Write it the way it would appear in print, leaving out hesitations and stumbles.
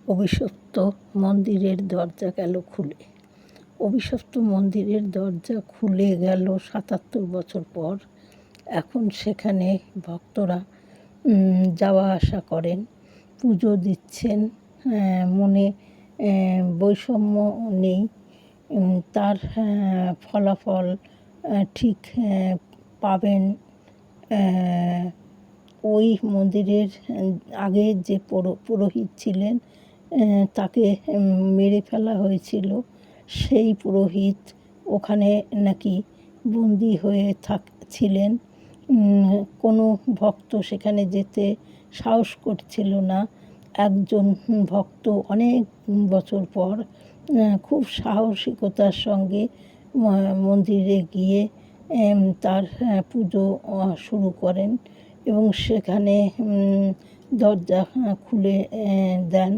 অভিশপ্ত মন্দিরের দরজা গেল খুলে। অভিশপ্ত মন্দিরের দরজা খুলে গেল ৭৭ বছর পর। এখন সেখানে ভক্তরা যাওয়া আসা করেন, পুজো দিচ্ছেন, মনে বৈষম্য নেই। তার ফলাফল ঠিক পাবেন। ওই মন্দিরের আগে যে পুরোহিত ছিলেন তাকে মেরে ফেলা হয়েছিল। সেই পুরোহিত ওখানে নাকি বন্দি হয়ে ছিলেন। কোনো ভক্ত সেখানে যেতে সাহস করছিল না। একজন ভক্ত অনেক বছর পর খুব সাহসিকতার সঙ্গে মন্দিরে গিয়ে তার পুজো শুরু করেন এবং সেখানে দরজা খুলে দেন।